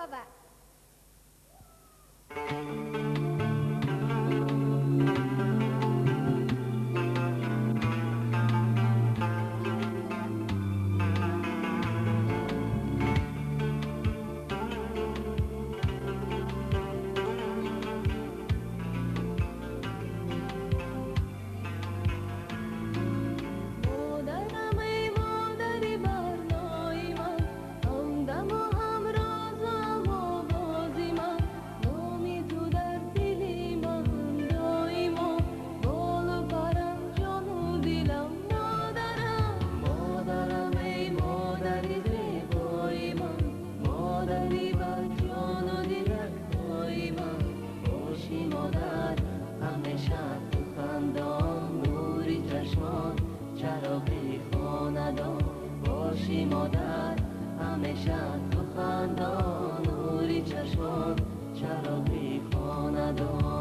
برابر. باشی مادر همیشه تو خندان نوری چشمان چراغی خاندان.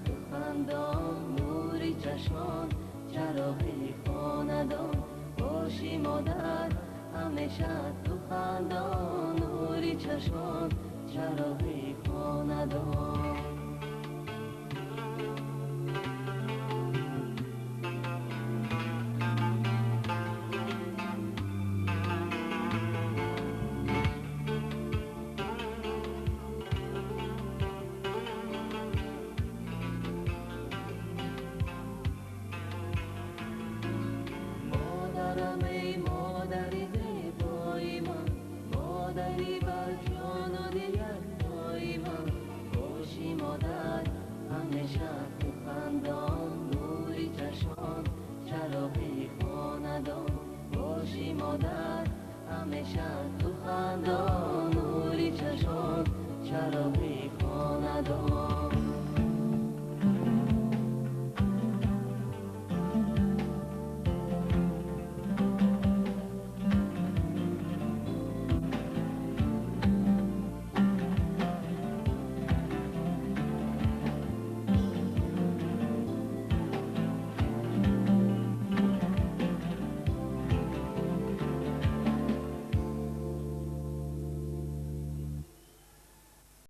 تو خندان نوری چشمان چراغی خاندان باشی مادر همیشه تو خندان نوری چشمان چراغی خاندان. ای مادری زیبای من، مادری بر جان و دل پای من باشی مادر همیشه تو خندان نوری چشمان چراغی خاندان باشی مادر همیشه تو خندان نوری چشمان چراغی خاندان.